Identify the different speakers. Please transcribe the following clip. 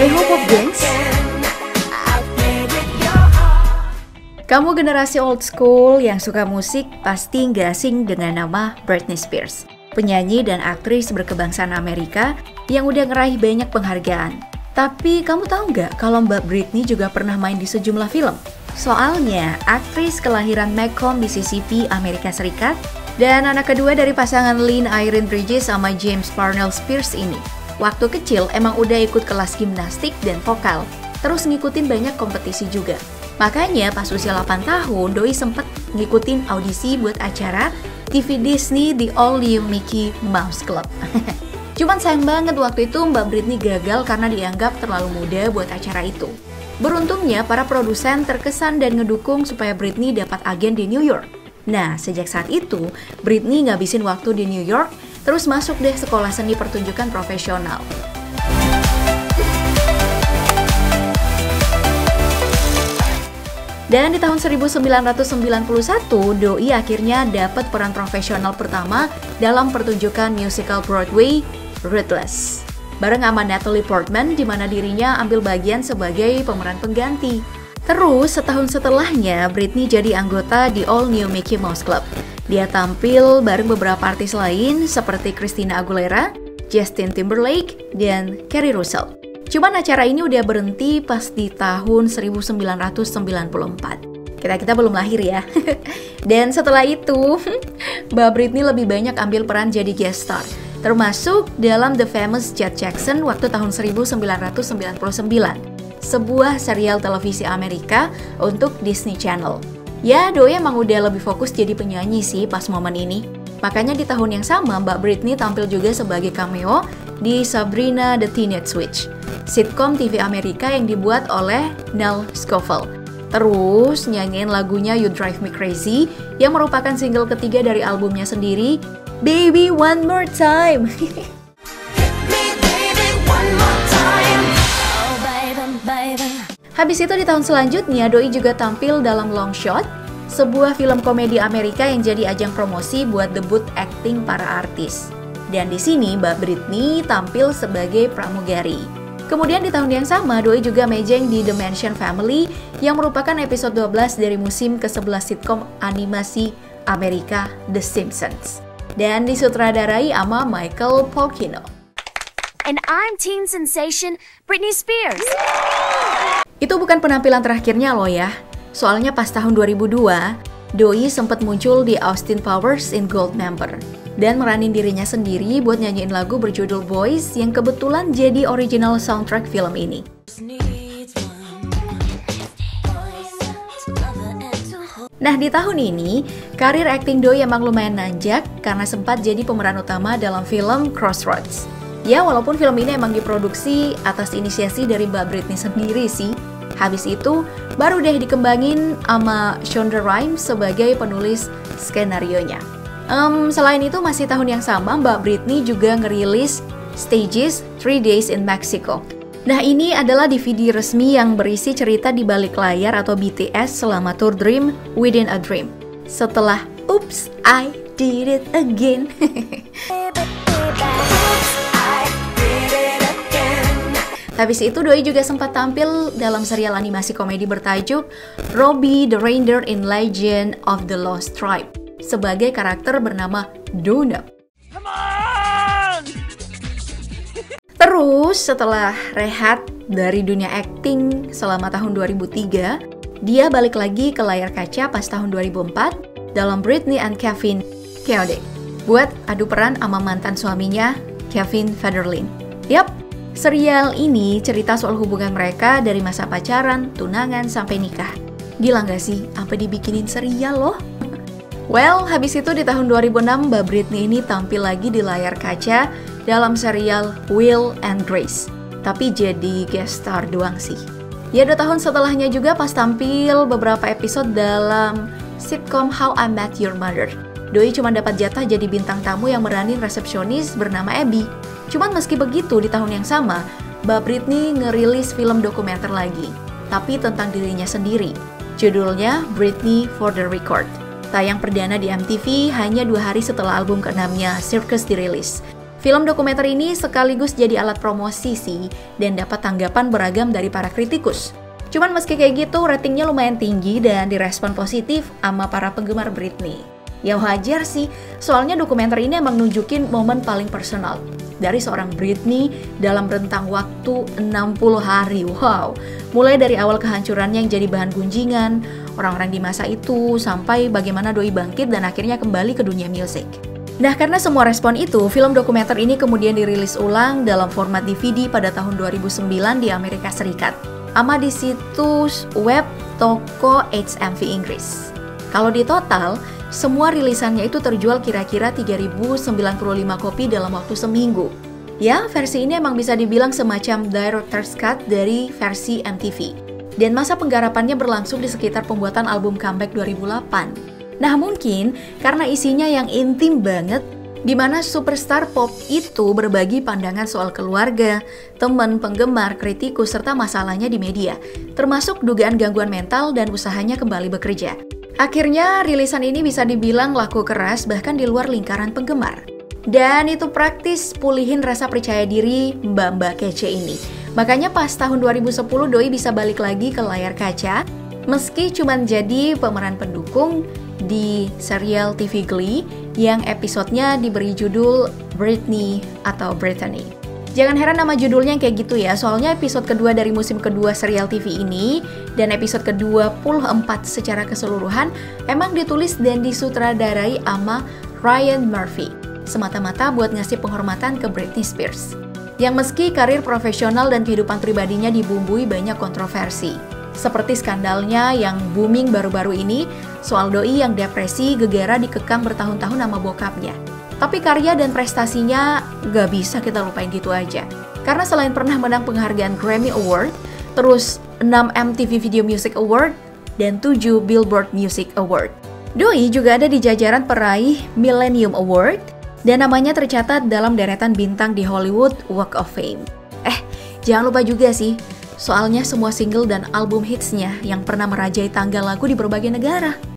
Speaker 1: Hey Hop Hop Gengs, kamu generasi old school yang suka musik pasti nggak asing dengan nama Britney Spears, penyanyi dan aktris berkebangsaan Amerika yang udah ngeraih banyak penghargaan. Tapi kamu tahu nggak kalau Mbak Britney juga pernah main di sejumlah film? Soalnya aktris kelahiran Macomb, Mississippi, Amerika Serikat, dan anak kedua dari pasangan Lynn Irene Bridges sama James Parnell Spears ini, waktu kecil emang udah ikut kelas gimnastik dan vokal, terus ngikutin banyak kompetisi juga. Makanya pas usia 8 tahun, Doi sempet ngikutin audisi buat acara TV Disney The All New Mickey Mouse Club. Cuman sayang banget waktu itu Mbak Britney gagal karena dianggap terlalu muda buat acara itu. Beruntungnya para produsen terkesan dan ngedukung supaya Britney dapat agen di New York. Nah, sejak saat itu, Britney ngabisin waktu di New York, terus masuk deh sekolah seni pertunjukan profesional. Dan di tahun 1991, Doi akhirnya dapat peran profesional pertama dalam pertunjukan musical Broadway, Ruthless, bareng sama Natalie Portman, di mana dirinya ambil bagian sebagai pemeran pengganti. Terus, setahun setelahnya, Britney jadi anggota di All New Mickey Mouse Club. Dia tampil bareng beberapa artis lain seperti Christina Aguilera, Justin Timberlake, dan Kerry Russell. Cuman acara ini udah berhenti pas di tahun 1994. Kita belum lahir ya. Dan setelah itu, Mbak Britney lebih banyak ambil peran jadi guest star, termasuk dalam The Famous Jet Jackson waktu tahun 1999, sebuah serial televisi Amerika untuk Disney Channel. Ya, Doi emang udah lebih fokus jadi penyanyi sih pas momen ini. Makanya di tahun yang sama, Mbak Britney tampil juga sebagai cameo di Sabrina the Teenage Witch, sitkom TV Amerika yang dibuat oleh Nell Scovell. Terus nyanyiin lagunya You Drive Me Crazy yang merupakan single ketiga dari albumnya sendiri, Baby One More Time. Habis itu di tahun selanjutnya, Doi juga tampil dalam Long Shot, sebuah film komedi Amerika yang jadi ajang promosi buat debut akting para artis. Dan di sini Mbak Britney tampil sebagai pramugari. Kemudian di tahun yang sama, Doi juga mejeng di The Manson Family yang merupakan episode 12 dari musim ke-11 sitkom animasi Amerika The Simpsons. Dan disutradarai sama Michael Polkino.
Speaker 2: And I'm teen sensation Britney Spears.
Speaker 1: Itu bukan penampilan terakhirnya loh ya. Soalnya pas tahun 2002, Doi sempat muncul di Austin Powers in Goldmember dan meranin dirinya sendiri buat nyanyiin lagu berjudul Boys yang kebetulan jadi original soundtrack film ini. Nah, di tahun ini, karir akting Doi emang lumayan nanjak karena sempat jadi pemeran utama dalam film Crossroads. Ya, walaupun film ini emang diproduksi atas inisiasi dari Mbak Britney sendiri sih. Habis itu, baru deh dikembangin sama Shonda Rhimes sebagai penulis skenarionya. Selain itu, masih tahun yang sama, Mbak Britney juga ngerilis Stages 3 Days in Mexico. Nah, ini adalah DVD resmi yang berisi cerita di balik layar atau BTS selama tour Dream Within a Dream. Setelah Oops, I Did It Again. Habis itu, Doi juga sempat tampil dalam serial animasi komedi bertajuk Robbie the Reindeer in Legend of the Lost Tribe sebagai karakter bernama Donut. Terus, setelah rehat dari dunia akting selama tahun 2003, dia balik lagi ke layar kaca pas tahun 2004 dalam Britney and Kevin Chaotic buat adu peran sama mantan suaminya, Kevin Federline. Yap, serial ini cerita soal hubungan mereka dari masa pacaran, tunangan, sampai nikah. Gila gak sih? Sampai dibikinin serial loh. Well, habis itu di tahun 2006, Mbak Britney ini tampil lagi di layar kaca dalam serial Will and Grace. Tapi jadi guest star doang sih. Ya, 2 tahun setelahnya juga pas tampil beberapa episode dalam sitkom How I Met Your Mother. Doi cuma dapat jatah jadi bintang tamu yang meranin resepsionis bernama Abby. Cuman meski begitu, di tahun yang sama, Mbak Britney ngerilis film dokumenter lagi, tapi tentang dirinya sendiri. Judulnya Britney for the Record. Tayang perdana di MTV hanya 2 hari setelah album ke-6-nya Circus dirilis. Film dokumenter ini sekaligus jadi alat promosi sih, dan dapat tanggapan beragam dari para kritikus. Cuman meski kayak gitu, ratingnya lumayan tinggi dan direspon positif sama para penggemar Britney. Ya wajar sih, soalnya dokumenter ini emang nunjukin momen paling personal dari seorang Britney dalam rentang waktu 60 hari. Wow, mulai dari awal kehancurannya yang jadi bahan gunjingan orang-orang di masa itu, sampai bagaimana doi bangkit dan akhirnya kembali ke dunia musik. Nah, karena semua respon itu, film dokumenter ini kemudian dirilis ulang dalam format DVD pada tahun 2009 di Amerika Serikat, sama di situs web toko HMV Inggris. Kalau di total, semua rilisannya itu terjual kira-kira 3.095 kopi dalam waktu seminggu. Ya, versi ini emang bisa dibilang semacam director's cut dari versi MTV. Dan masa penggarapannya berlangsung di sekitar pembuatan album Comeback 2008. Nah, mungkin karena isinya yang intim banget, di mana superstar pop itu berbagi pandangan soal keluarga, teman, penggemar, kritikus, serta masalahnya di media, termasuk dugaan gangguan mental dan usahanya kembali bekerja. Akhirnya, rilisan ini bisa dibilang laku keras bahkan di luar lingkaran penggemar. Dan itu praktis pulihin rasa percaya diri mbak-mbak kece ini. Makanya pas tahun 2010 doi bisa balik lagi ke layar kaca, meski cuma jadi pemeran pendukung di serial TV Glee yang episodenya diberi judul Britney atau Brittany. Jangan heran nama judulnya yang kayak gitu ya, soalnya episode kedua dari musim kedua serial TV ini dan episode ke-24 secara keseluruhan emang ditulis dan disutradarai sama Ryan Murphy, semata-mata buat ngasih penghormatan ke Britney Spears. Yang meski karir profesional dan kehidupan pribadinya dibumbui banyak kontroversi. Seperti skandalnya yang booming baru-baru ini soal doi yang depresi gegara dikekang bertahun-tahun sama bokapnya. Tapi karya dan prestasinya gak bisa kita lupain gitu aja. Karena selain pernah menang penghargaan Grammy Award, terus 6 MTV Video Music Award, dan 7 Billboard Music Award. Doi juga ada di jajaran peraih Millennium Award, dan namanya tercatat dalam deretan bintang di Hollywood Walk of Fame. Jangan lupa juga sih, soalnya semua single dan album hitsnya yang pernah merajai tangga lagu di berbagai negara.